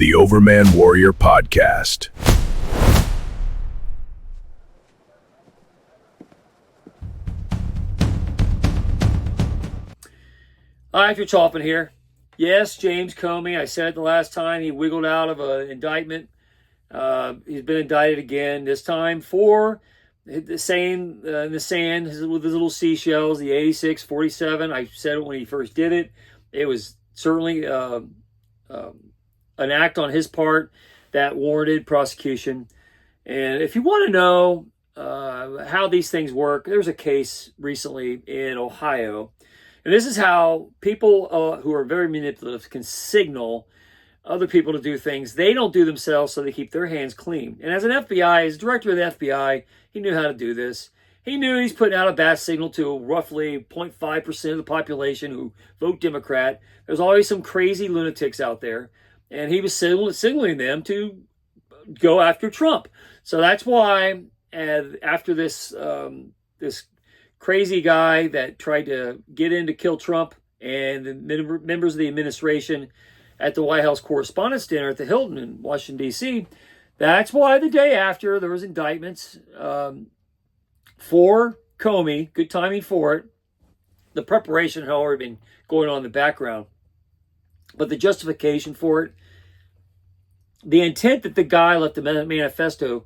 the Overman Warrior Podcast. Hi, Andrew Chalpin here. Yes, James Comey. I said it the last time. He wiggled out of an indictment. He's been indicted again, this time for the saying in the sand with his little seashells, the 86-47. I said it when he first did it. It was certainly an act on his part that warranted prosecution. And if you want to know how these things work, there was a case recently in Ohio. And this is how people who are very manipulative can signal other people to do things they don't do themselves, so they keep their hands clean. And as as director of the FBI, he knew how to do this. He knew he's putting out a bad signal to roughly 0.5% of the population who vote Democrat. There's always some crazy lunatics out there. And he was signaling them to go after Trump. So that's why after this crazy guy that tried to get in to kill Trump and the members of the administration at the White House Correspondents' Dinner at the Hilton in Washington, D.C., that's why the day after there was indictments for Comey. Good timing for it. The preparation had already been going on in the background. But the justification for it, the intent that the guy left the manifesto,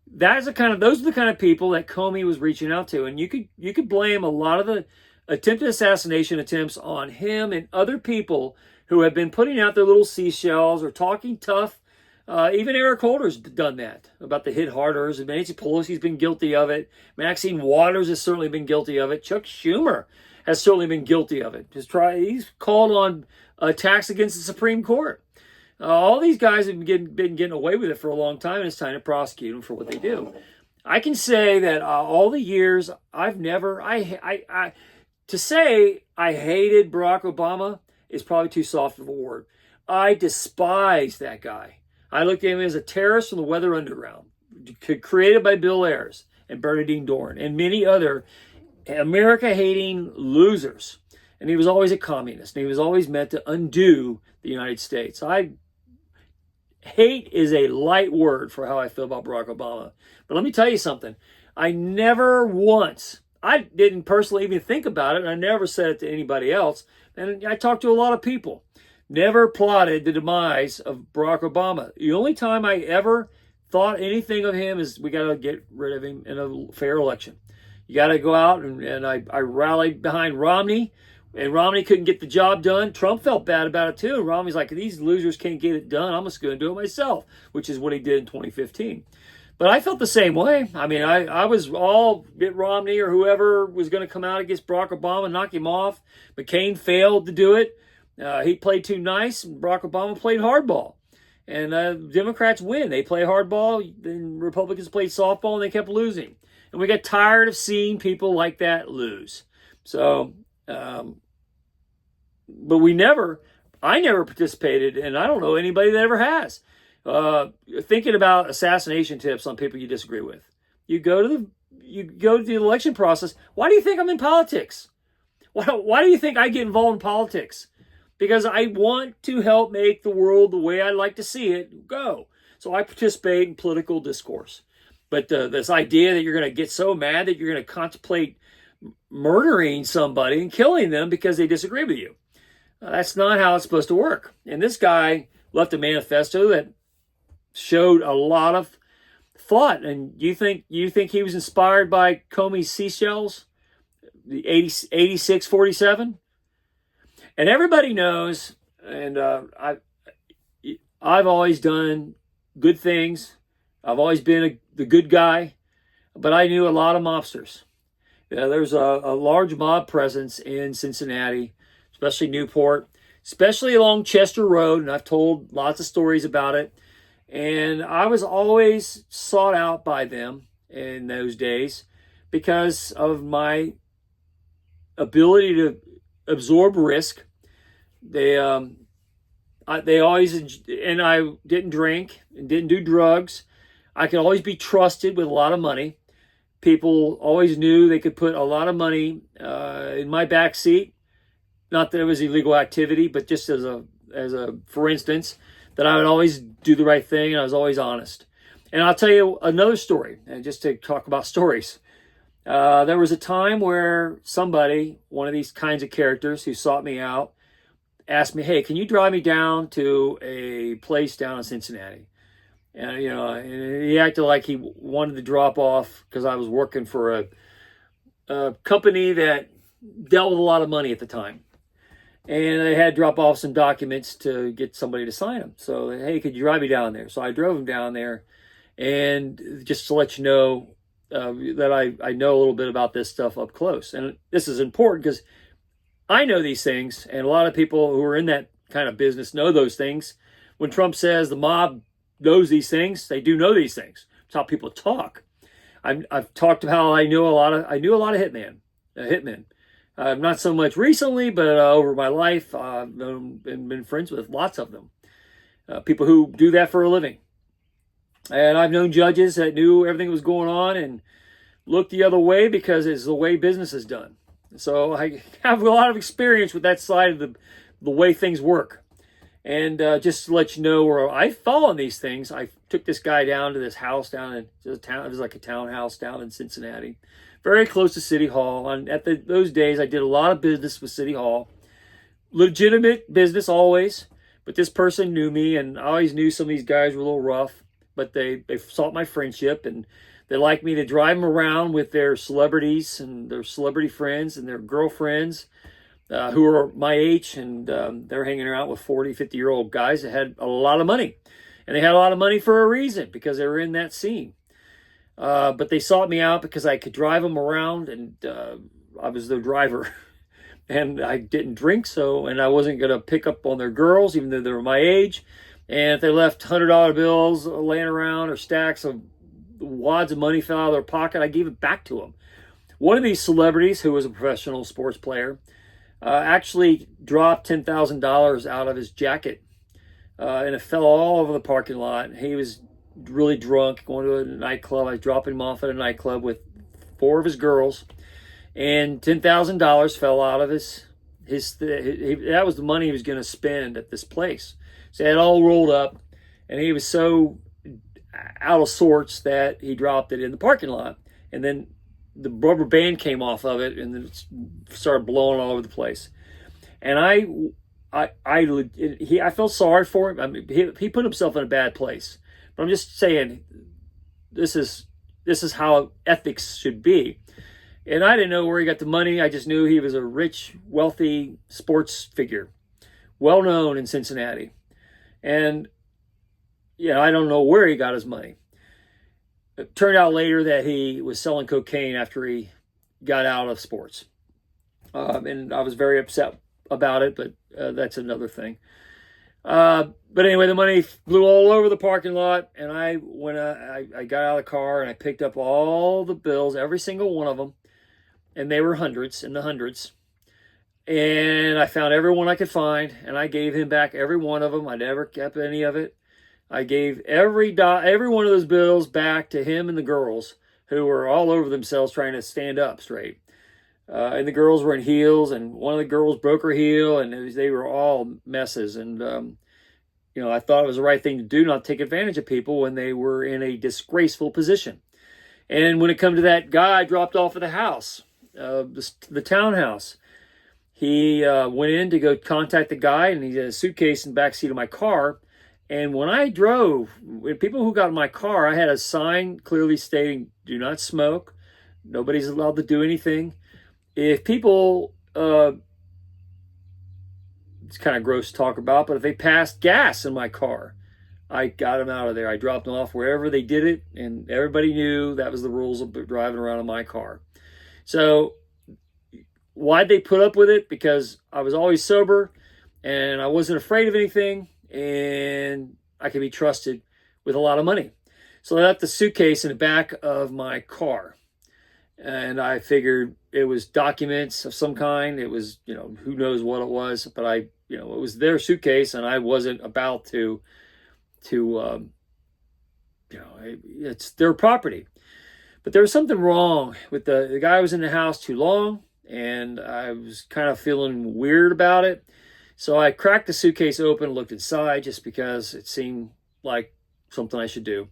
those are the kind of people that Comey was reaching out to. And you could blame a lot of the attempted assassination attempts on him and other people who have been putting out their little seashells or talking tough. Even Eric Holder's done that about the hit harders. And Nancy Pelosi's been guilty of it. Maxine Waters has certainly been guilty of it. Chuck Schumer has certainly been guilty of it. He's called on attacks against the Supreme Court. All these guys have been getting away with it for a long time, and it's time to prosecute them for what they do. I can say that all the years to say I hated Barack Obama is probably too soft of a word. I despise that guy. I looked at him as a terrorist from the Weather Underground, created by Bill Ayers and Bernadine Dohrn and many other America-hating losers. And he was always a communist, and he was always meant to undo the United States. Hate is a light word for how I feel about Barack Obama. But let me tell you something. I didn't personally even think about it, and I never said it to anybody else. And I talked to a lot of people. Never plotted the demise of Barack Obama. The only time I ever thought anything of him is we got to get rid of him in a fair election. You got to go out, and I rallied behind Romney. And Romney couldn't get the job done. Trump felt bad about it too. Romney's like, these losers can't get it done. I'm just going to do it myself, which is what he did in 2015. But I felt the same way. I mean, I was all Mitt Romney or whoever was going to come out against Barack Obama, knock him off. McCain failed to do it. He played too nice. Barack Obama played hardball. And Democrats win. They play hardball. Then Republicans played softball, and they kept losing. And we got tired of seeing people like that lose. So... but I never participated, and I don't know anybody that ever has. Thinking about assassination tips on people you disagree with. You go to the election process. Why do you think I'm in politics? Why do you think I get involved in politics? Because I want to help make the world the way I like to see it go. So I participate in political discourse. But this idea that you're going to get so mad that you're going to contemplate murdering somebody and killing them because they disagree with you. That's not how it's supposed to work. And this guy left a manifesto that showed a lot of thought. And you think he was inspired by Comey's seashells, the 86-47? And everybody knows, and I've always done good things. I've always been the good guy, but I knew a lot of mobsters. There's a large mob presence in Cincinnati, especially Newport, especially along Chester Road, and I've told lots of stories about it. And I was always sought out by them in those days because of my ability to absorb risk. They always, and I didn't drink and didn't do drugs. I could always be trusted with a lot of money. People always knew they could put a lot of money in my back seat. Not that it was illegal activity, but just as a for instance, that I would always do the right thing and I was always honest. And I'll tell you another story, and just to talk about stories. There was a time where somebody, one of these kinds of characters who sought me out, asked me, "Hey, can you drive me down to a place down in Cincinnati?" And and he acted like he wanted to drop off because I was working for a company that dealt with a lot of money at the time, and I had to drop off some documents to get somebody to sign them. So, hey, could you drive me down there? So I drove him down there, and just to let you know that I know a little bit about this stuff up close, and this is important because I know these things, and a lot of people who are in that kind of business know those things. When Trump says the mob knows these things, they do know these things. It's how people talk. I've talked about how I knew a lot of hitmen. Not so much recently, but over my life, I've been friends with lots of them. People who do that for a living. And I've known judges that knew everything that was going on and looked the other way because it's the way business is done. So I have a lot of experience with that side of the way things work. And just to let you know where I fall on these things, I took this guy down to this house down in the town. It was like a townhouse down in Cincinnati, very close to City Hall. And those days, I did a lot of business with City Hall, legitimate business always. But this person knew me, and I always knew some of these guys were a little rough. But they sought my friendship, and they liked me to drive them around with their celebrities and their celebrity friends and their girlfriends. Who are my age, and they're hanging around with 40, 50-year-old guys that had a lot of money. And they had a lot of money for a reason, because they were in that scene. But they sought me out because I could drive them around, and I was their driver. And I didn't drink, and I wasn't going to pick up on their girls, even though they were my age. And if they left $100 bills laying around or stacks of wads of money fell out of their pocket, I gave it back to them. One of these celebrities, who was a professional sports player, actually dropped $10,000 out of his jacket, and it fell all over the parking lot. He was really drunk, going to a nightclub. I was dropping him off at a nightclub with 4 of his girls, and $10,000 fell out of his that was the money he was going to spend at this place. So it all rolled up, and he was so out of sorts that he dropped it in the parking lot, and then the rubber band came off of it, and then it started blowing all over the place. And I felt sorry for him. I mean, he put himself in a bad place. But I'm just saying, this is how ethics should be. And I didn't know where he got the money. I just knew he was a rich, wealthy sports figure, well known in Cincinnati. And I don't know where he got his money. It turned out later that he was selling cocaine after he got out of sports. And I was very upset about it, but that's another thing. But anyway, the money flew all over the parking lot, and I got out of the car and I picked up all the bills, every single one of them, and they were hundreds, in the hundreds. And I found every one I could find, and I gave him back every one of them. I never kept any of it. I gave every one of those bills back to him and the girls, who were all over themselves trying to stand up straight. And the girls were in heels, and one of the girls broke her heel, and they were all messes. And, I thought it was the right thing to do, not take advantage of people when they were in a disgraceful position. And when it come to that guy dropped off at the house, the townhouse, he went in to go contact the guy, and he had a suitcase in the backseat of my car. And when I drove, when people who got in my car, I had a sign clearly stating, "Do not smoke. Nobody's allowed to do anything." If people, it's kind of gross to talk about, but if they passed gas in my car, I got them out of there. I dropped them off wherever they did it, and everybody knew that was the rules of driving around in my car. So why'd they put up with it? Because I was always sober, and I wasn't afraid of anything, and I could be trusted with a lot of money. So I left the suitcase in the back of my car, and I figured it was documents of some kind. It was, who knows what it was, but it was their suitcase, and I wasn't about to it's their property. But there was something wrong with the guy was in the house too long, and I was kind of feeling weird about it. So I cracked the suitcase open, looked inside just because it seemed like something I should do.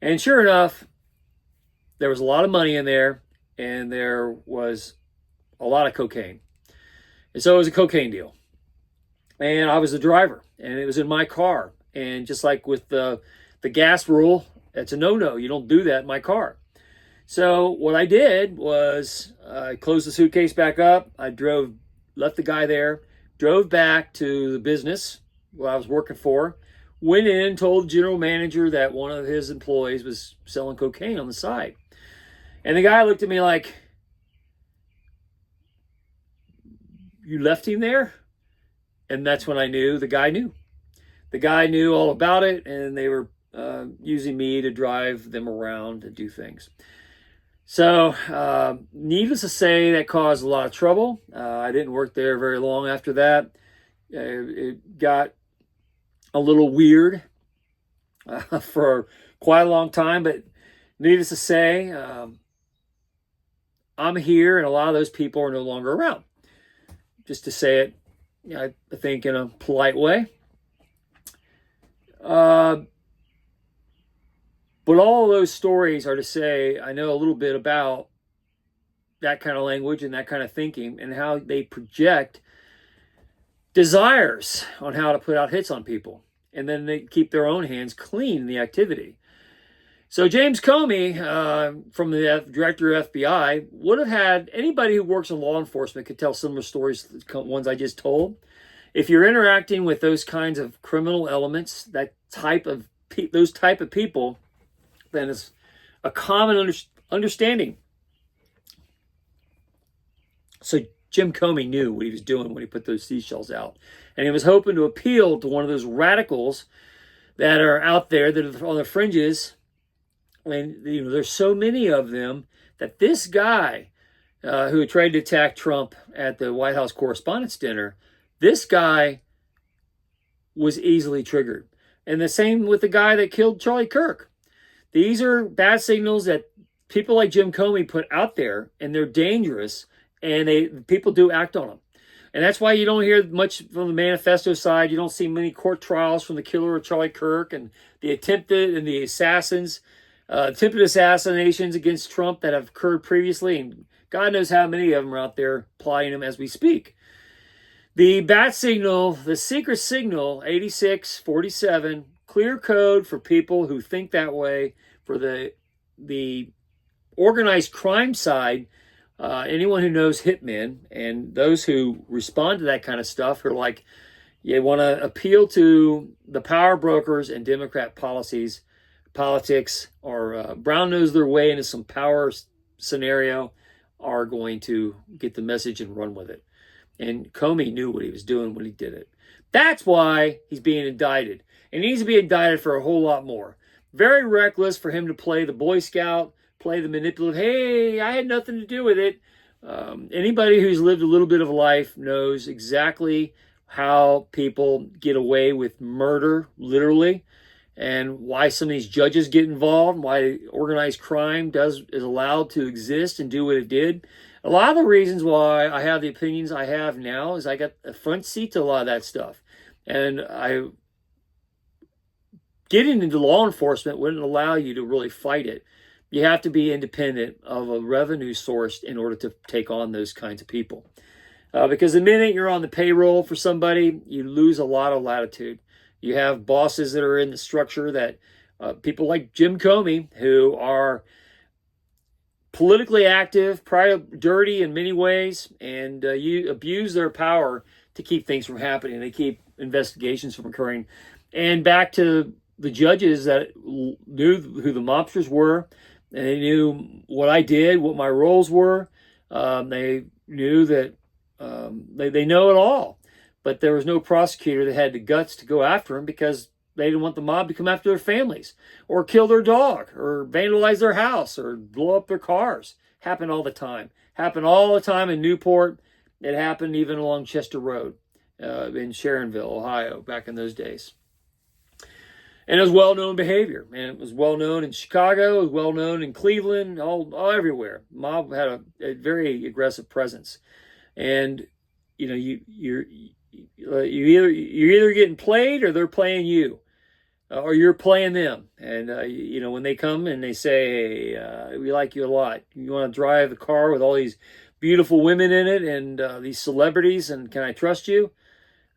And sure enough, there was a lot of money in there, and there was a lot of cocaine. And so it was a cocaine deal. And I was the driver, and it was in my car. And just like with the gas rule, it's a no-no. You don't do that in my car. So what I did was I closed the suitcase back up. I left the guy there, drove back to the business where I was working for, went in, told the general manager that one of his employees was selling cocaine on the side. And the guy looked at me like, "You left him there?" And that's when I knew the guy knew. The guy knew all about it, and they were using me to drive them around and do things. So, needless to say, that caused a lot of trouble. I didn't work there very long after that. It got a little weird for quite a long time, but needless to say, I'm here, and a lot of those people are no longer around. Just to say it, I think, in a polite way. But all of those stories are to say I know a little bit about that kind of language and that kind of thinking and how they project desires on how to put out hits on people. And then they keep their own hands clean in the activity. So James Comey, from the director of FBI, would have had anybody who works in law enforcement could tell similar stories to the ones I just told. If you're interacting with those kinds of criminal elements, those type of people, then it's a common understanding. So Jim Comey knew what he was doing when he put those seashells out. And he was hoping to appeal to one of those radicals that are out there that are on the fringes. And there's so many of them that this guy who tried to attack Trump at the White House Correspondents' Dinner, this guy was easily triggered. And the same with the guy that killed Charlie Kirk. These are bad signals that people like Jim Comey put out there, and they're dangerous, and people do act on them. And that's why you don't hear much from the manifesto side. You don't see many court trials from the killer of Charlie Kirk and the attempted assassinations against Trump that have occurred previously. And God knows how many of them are out there plotting them as we speak. The bat signal, the secret signal, 8647, clear code for people who think that way. For the organized crime side, anyone who knows hitmen and those who respond to that kind of stuff are like, you want to appeal to the power brokers and Democrat politics, or brown nose their way into some power scenario, are going to get the message and run with it. And Comey knew what he was doing when he did it. That's why he's being indicted. And he needs to be indicted for a whole lot more. Very reckless for him to play the Boy Scout, play the manipulative, hey, I had nothing to do with it. Anybody who's lived a little bit of life knows exactly how people get away with murder, literally, and why some of these judges get involved, why organized crime is allowed to exist and do what it did. A lot of the reasons why I have the opinions I have now is I got a front seat to a lot of that stuff. And getting into law enforcement wouldn't allow you to really fight it. You have to be independent of a revenue source in order to take on those kinds of people. Because the minute you're on the payroll for somebody, you lose a lot of latitude. You have bosses that are in the structure that people like Jim Comey, who are politically active, probably dirty in many ways, and you abuse their power to keep things from happening. They keep investigations from occurring. And back to the judges that knew who the mobsters were, and they knew what I did, what my roles were. They knew that they know it all. But there was no prosecutor that had the guts to go after them because they didn't want the mob to come after their families or kill their dog or vandalize their house or blow up their cars. Happened all the time. Happened all the time in Newport. It happened even along Chester Road in Sharonville, Ohio, back in those days. And it was well-known behavior. And it was well-known in Chicago. It was well-known in Cleveland, all everywhere. Mob had a very aggressive presence. And, you you're either getting played or they're playing you, or you're playing them. And when they come and they say, hey, we like you a lot. You want to drive the car with all these beautiful women in it and these celebrities, and can I trust you?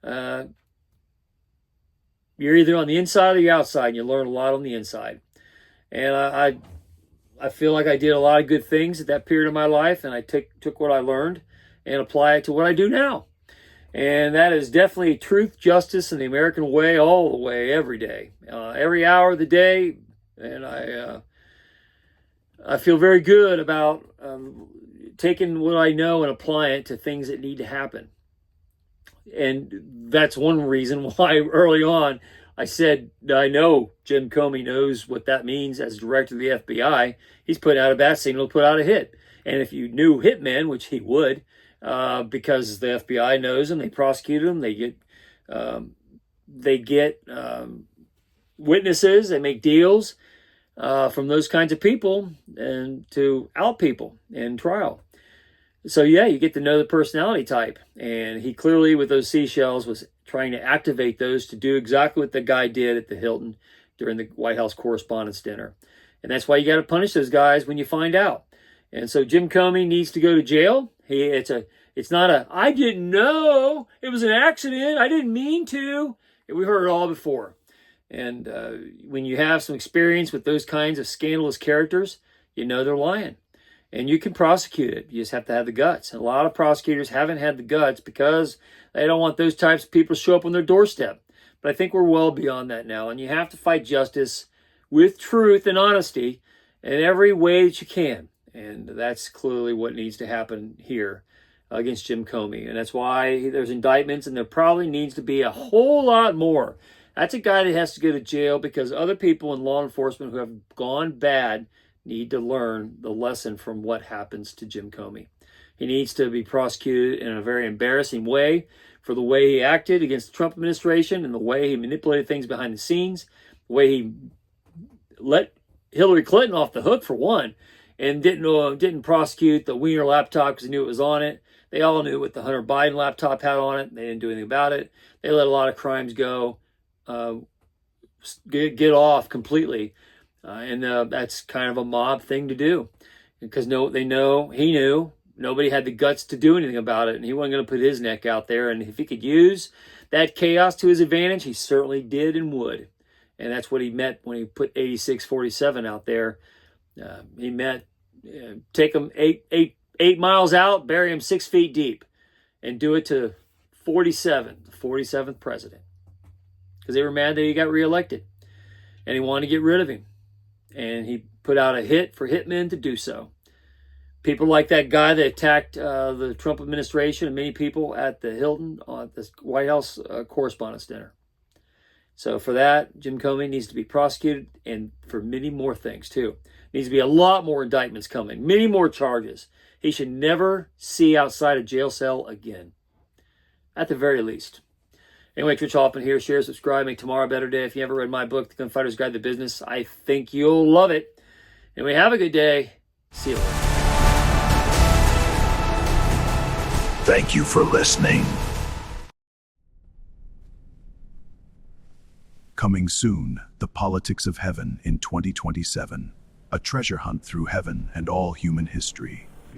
You're either on the inside or the outside, and you learn a lot on the inside. And I feel like I did a lot of good things at that period of my life, and I took what I learned and apply it to what I do now. And that is definitely truth, justice, and the American way, all the way, every day, every hour of the day. And I feel very good about taking what I know and applying it to things that need to happen. And that's one reason why early on I said, I know Jim Comey knows what that means as director of the FBI. He's put out a bat signal to put out a hit. And if you knew hitmen, which he would, because the FBI knows them, they prosecute them, they get witnesses, they make deals from those kinds of people and to out people in trial. So yeah, you get to know the personality type. And he clearly, with those seashells, was trying to activate those to do exactly what the guy did at the Hilton during the White House Correspondents' Dinner. And that's why you got to punish those guys when you find out. And so Jim Comey needs to go to jail. It's not a, I didn't know, it was an accident, I didn't mean to. We heard it all before. And when you have some experience with those kinds of scandalous characters, you know they're lying. And you can prosecute it. You just have to have the guts. And a lot of prosecutors haven't had the guts because they don't want those types of people to show up on their doorstep. But I think we're well beyond that now. And you have to fight justice with truth and honesty in every way that you can. And that's clearly what needs to happen here against Jim Comey. And that's why there's indictments, and there probably needs to be a whole lot more. That's a guy that has to go to jail because other people in law enforcement who have gone bad need to learn the lesson from what happens to Jim Comey. He needs to be prosecuted in a very embarrassing way for the way he acted against the Trump administration and the way he manipulated things behind the scenes, the way he let Hillary Clinton off the hook for one, and didn't prosecute the Wiener laptop because he knew it was on it. They all knew what the Hunter Biden laptop had on it. They didn't do anything about it. They let a lot of crimes go, get off completely. And that's kind of a mob thing to do because he knew nobody had the guts to do anything about it, and he wasn't going to put his neck out there. And if he could use that chaos to his advantage, he certainly did and would. And that's what he meant when he put 8647 out there. He meant take him eight miles out, bury him 6 feet deep, and do it to 47, the 47th president, because they were mad that he got reelected, and he wanted to get rid of him. And he put out a hit for hitmen to do so. People like that guy that attacked the Trump administration and many people at the Hilton, at the White House Correspondents' Dinner. So for that, Jim Comey needs to be prosecuted, and for many more things too. Needs to be a lot more indictments coming, many more charges. He should never see outside a jail cell again, at the very least. Anyway, Rich Hoffman here. Share, subscribe, make tomorrow a better day. If you haven't read my book, The Gunfighter's Guide to Business, I think you'll love it. Anyway, have a good day. See you later. Thank you for listening. Coming soon, The Politics of Heaven in 2027. A treasure hunt through heaven and all human history.